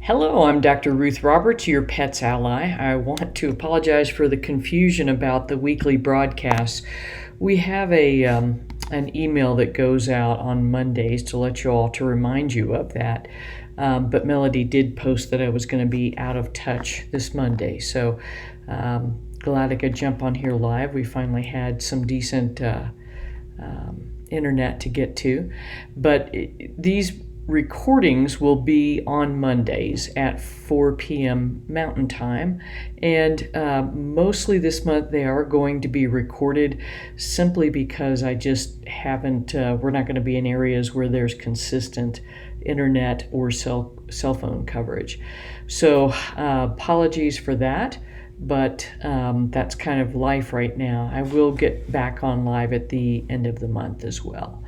Hello, I'm Dr. Ruth Roberts, your pet's ally. I want to apologize for the confusion about the weekly broadcasts. We have an email that goes out on Mondays to let you all to remind you of that. But Melody did post that I was going to be out of touch this Monday, so glad I could jump on here live. We finally had some decent internet to get to, but these recordings will be on Mondays at 4 p.m. Mountain Time, and mostly this month they are going to be recorded simply because I just haven't, we're not going to be in areas where there's consistent internet or cell phone coverage. So apologies for that, but that's kind of life right now. I will get back on live at the end of the month as well.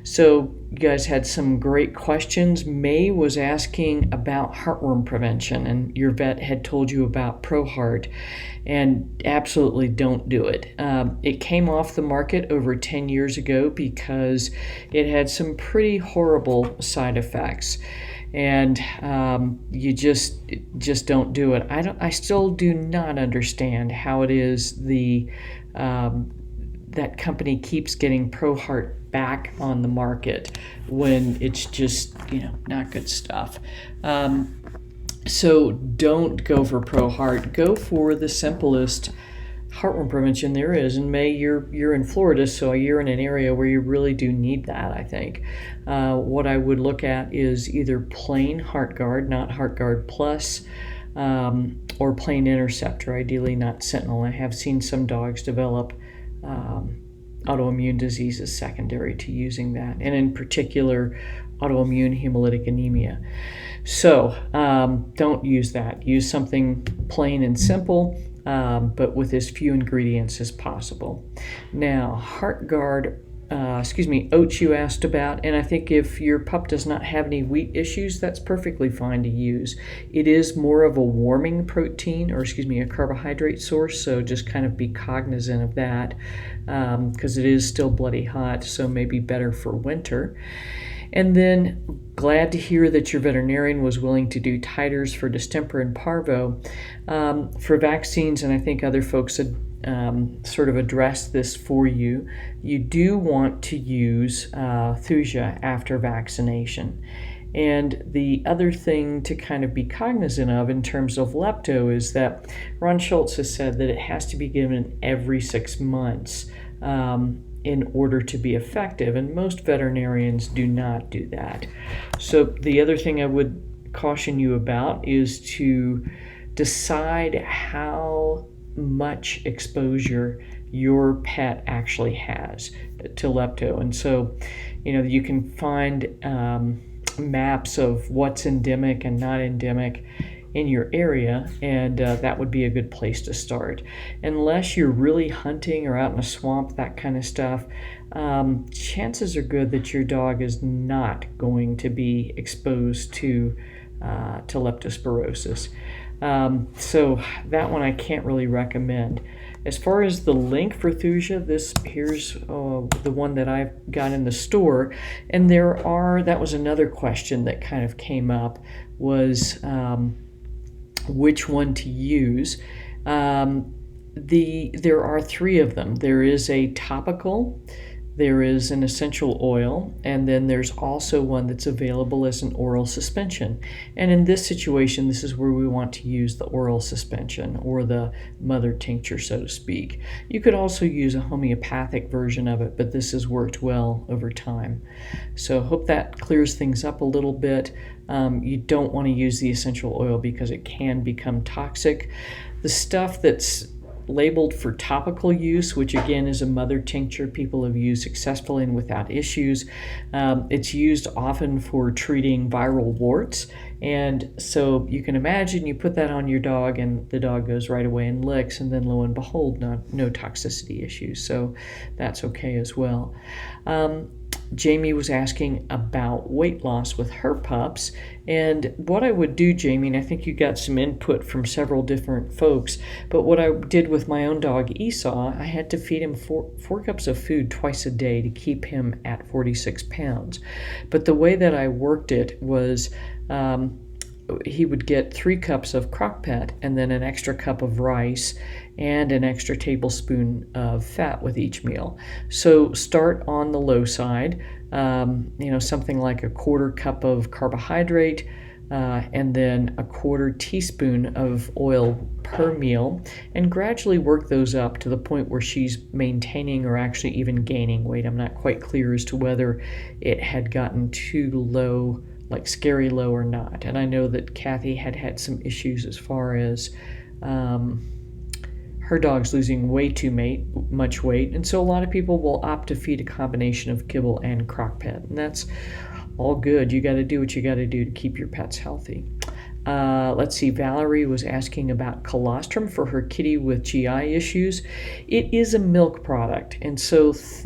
So you guys had some great questions. May was asking about heartworm prevention, and your vet had told you about ProHeart, and absolutely don't do it. It came off the market over 10 years ago because it had some pretty horrible side effects. And you just don't do it. I still do not understand how it is that company keeps getting ProHeart back on the market when it's just not good stuff. So don't go for ProHeart. Go for the simplest heartworm prevention there is. And May, you're in Florida, so you're in an area where you really do need that, I think. What I would look at is either plain Heartgard, not Heartgard Plus, or plain Interceptor, ideally not Sentinel. I have seen some dogs develop autoimmune diseases secondary to using that, and in particular autoimmune hemolytic anemia. So don't use that. Use something plain and simple, but with as few ingredients as possible. Now, oats you asked about, and I think if your pup does not have any wheat issues, that's perfectly fine to use. It is more of a warming protein, a carbohydrate source, so just kind of be cognizant of that, because it is still bloody hot, so maybe better for winter. And then glad to hear that your veterinarian was willing to do titers for distemper and parvo. For vaccines, and I think other folks had sort of addressed this for you, you do want to use Thuja after vaccination. And the other thing to kind of be cognizant of in terms of lepto is that Ron Schultz has said that it has to be given every 6 months in order to be effective, and most veterinarians do not do that. So the other thing I would caution you about is to decide how much exposure your pet actually has to lepto. And so, you can find maps of what's endemic and not endemic in your area, and that would be a good place to start. Unless you're really hunting or out in a swamp, that kind of stuff, chances are good that your dog is not going to be exposed to leptospirosis. So that one I can't really recommend. As far as the link for Thuja, here's the one that I've got in the store, and that was another question that kind of came up, was which one to use. There are 3 of them. There is a topical, there is an essential oil, and then there's also one that's available as an oral suspension. And in this situation, this is where we want to use the oral suspension, or the mother tincture, so to speak. You could also use a homeopathic version of it, but this has worked well over time. So hope that clears things up a little bit. You don't want to use the essential oil because it can become toxic. The stuff that's labeled for topical use, which again is a mother tincture people have used successfully and without issues. It's used often for treating viral warts, and so you can imagine you put that on your dog and the dog goes right away and licks, and then lo and behold, no toxicity issues, so that's okay as well. Jamie was asking about weight loss with her pups, and what I would do, Jamie, and I think you got some input from several different folks, but what I did with my own dog Esau, I had to feed him four cups of food twice a day to keep him at 46 pounds. But the way that I worked it was he would get 3 cups of Crockpet and then an extra cup of rice and an extra tablespoon of fat with each meal. So start on the low side, something like a 1/4 cup of carbohydrate, and then a 1/4 teaspoon of oil per meal, and gradually work those up to the point where she's maintaining or actually even gaining weight. I'm not quite clear as to whether it had gotten too low, like scary low, or not. And I know that Kathy had some issues as far as her dog's losing way too much weight, and so a lot of people will opt to feed a combination of kibble and Crockpet, and that's all good. You got to do what you got to do to keep your pets healthy. Let's see, Valerie was asking about colostrum for her kitty with GI issues. It is a milk product, and so it's,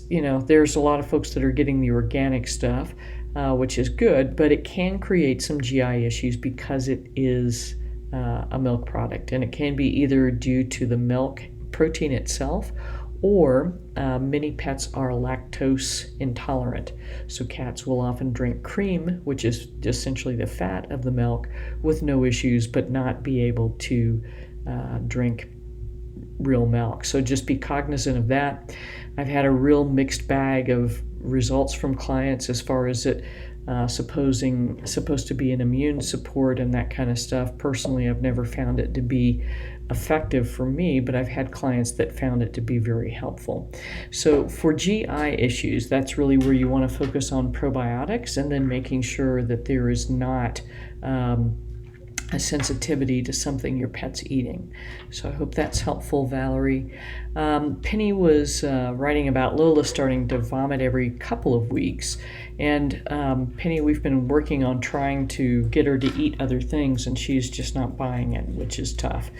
there's a lot of folks that are getting the organic stuff, which is good, but it can create some GI issues because it is a milk product, and it can be either due to the milk protein itself, or many pets are lactose intolerant. So cats will often drink cream, which is essentially the fat of the milk, with no issues, but not be able to drink real milk. So just be cognizant of that. I've had a real mixed bag of results from clients as far as it supposed to be an immune support and that kind of stuff. Personally, I've never found it to be effective for me, but I've had clients that found it to be very helpful. So for GI issues, that's really where you want to focus on probiotics, and then making sure that there is not a sensitivity to something your pet's eating. So I hope that's helpful, Valerie. Penny was writing about Lola starting to vomit every couple of weeks. And Penny, we've been working on trying to get her to eat other things, and she's just not buying it, which is tough.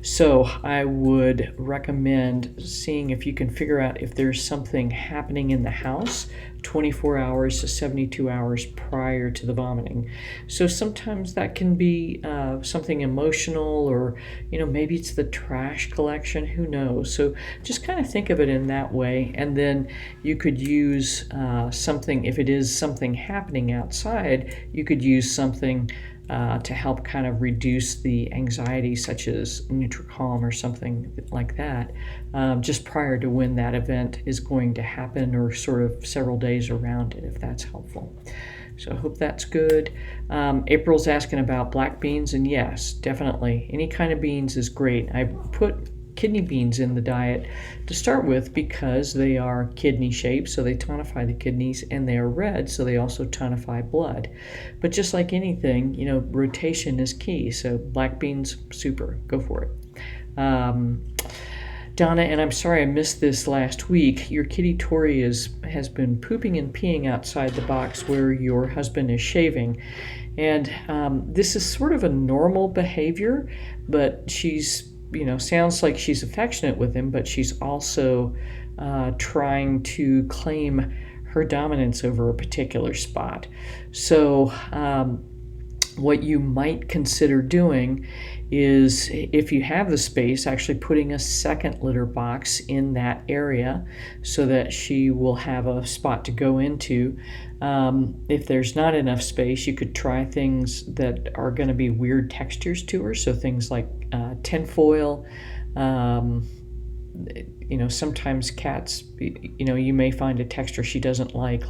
So I would recommend seeing if you can figure out if there's something happening in the house 24 hours to 72 hours prior to the vomiting. So sometimes that can be something emotional, or maybe it's the trash collection, who knows. So just kind of think of it in that way, and then you could use something, if it is something happening outside, you could use something to help kind of reduce the anxiety, such as Nutricalm or something like that, just prior to when that event is going to happen, or sort of several days around it, if that's helpful. So I hope that's good. April's asking about black beans, and yes, definitely, any kind of beans is great. I put kidney beans in the diet to start with because they are kidney shaped, so they tonify the kidneys, and they are red, so they also tonify blood. But just like anything, rotation is key. So black beans, super, go for it. Donna, and I'm sorry I missed this last week, your kitty Tori has been pooping and peeing outside the box where your husband is shaving. And this is sort of a normal behavior, but she's sounds like she's affectionate with him, but she's also trying to claim her dominance over a particular spot. So what you might consider doing is, if you have the space, actually putting a second litter box in that area so that she will have a spot to go into. If there's not enough space, you could try things that are going to be weird textures to her. So things like tinfoil. Sometimes cats, you may find a texture she doesn't like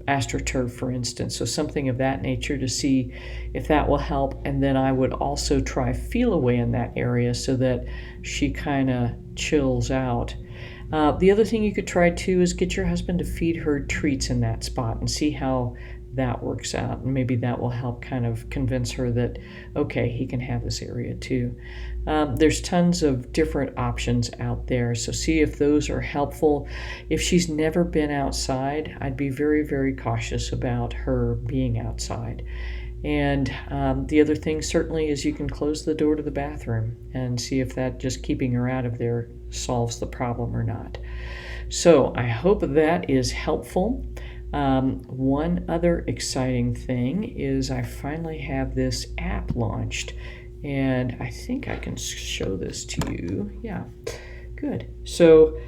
AstroTurf, for instance. So something of that nature to see if that will help. And then I would also try Feel Away in that area so that she kind of chills out. The other thing you could try too is get your husband to feed her treats in that spot and see how that works out. And maybe that will help kind of convince her that, okay, he can have this area too. There's tons of different options out there, so see if those are helpful. If she's never been outside, I'd be very, very cautious about her being outside. And the other thing certainly is you can close the door to the bathroom and see if that just keeping her out of there solves the problem or not. So I hope that is helpful. One other exciting thing is I finally have this app launched, and I think I can show this to you. Yeah, good. So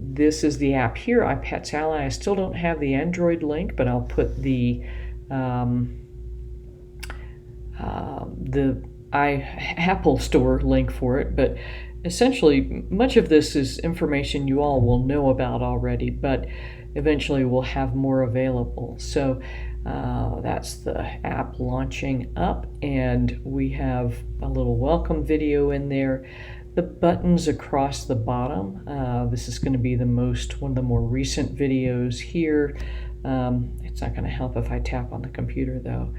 this is the app here, iPets Ally. I still don't have the Android link, but I'll put the Apple Store link for it. But essentially, much of this is information you all will know about already, but eventually we'll have more available. So that's the app launching up, and we have a little welcome video in there. The buttons across the bottom, this is going to be one of the more recent videos here. It's not going to help if I tap on the computer though.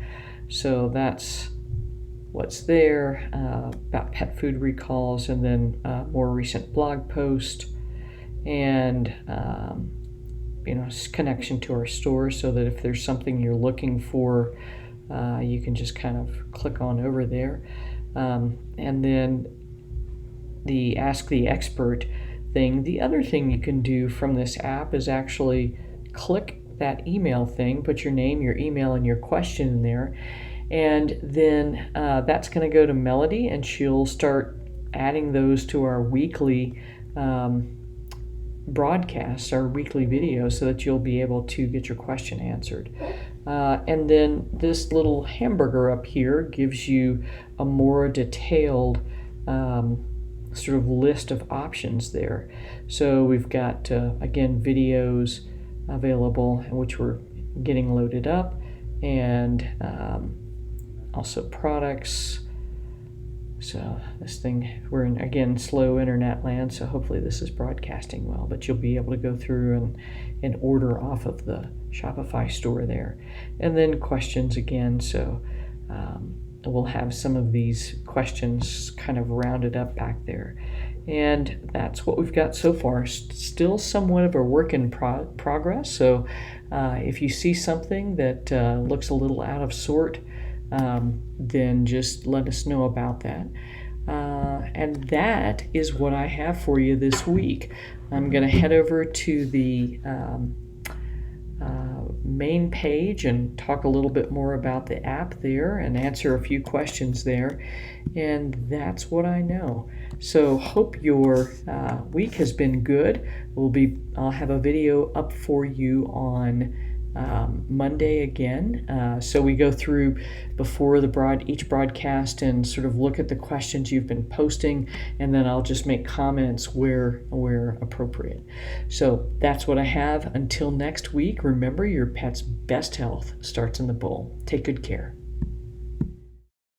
So that's what's there about pet food recalls, and then more recent blog post, and connection to our store, so that if there's something you're looking for, you can just kind of click on over there. And then the Ask the Expert thing. The other thing you can do from this app is actually click that email thing, put your name, your email, and your question in there, and then that's going to go to Melody, and she'll start adding those to our weekly broadcasts, our weekly videos, so that you'll be able to get your question answered. And then this little hamburger up here gives you a more detailed sort of list of options there. So we've got, again, videos available, which we're getting loaded up, and also products. So this thing, we're in, again, slow internet land, so hopefully this is broadcasting well, but you'll be able to go through and order off of the Shopify store there. And then questions again, so we'll have some of these questions kind of rounded up back there. And that's what we've got so far. Still somewhat of a work in progress, so if you see something that looks a little out of sort, then just let us know about that. And that is what I have for you this week. I'm going to head over to the main page and talk a little bit more about the app there and answer a few questions there. And that's what I know. So hope your week has been good. I'll have a video up for you on Monday again. So we go through before each broadcast and sort of look at the questions you've been posting, and then I'll just make comments where appropriate. So that's what I have. Until next week, remember, your pet's best health starts in the bowl. Take good care.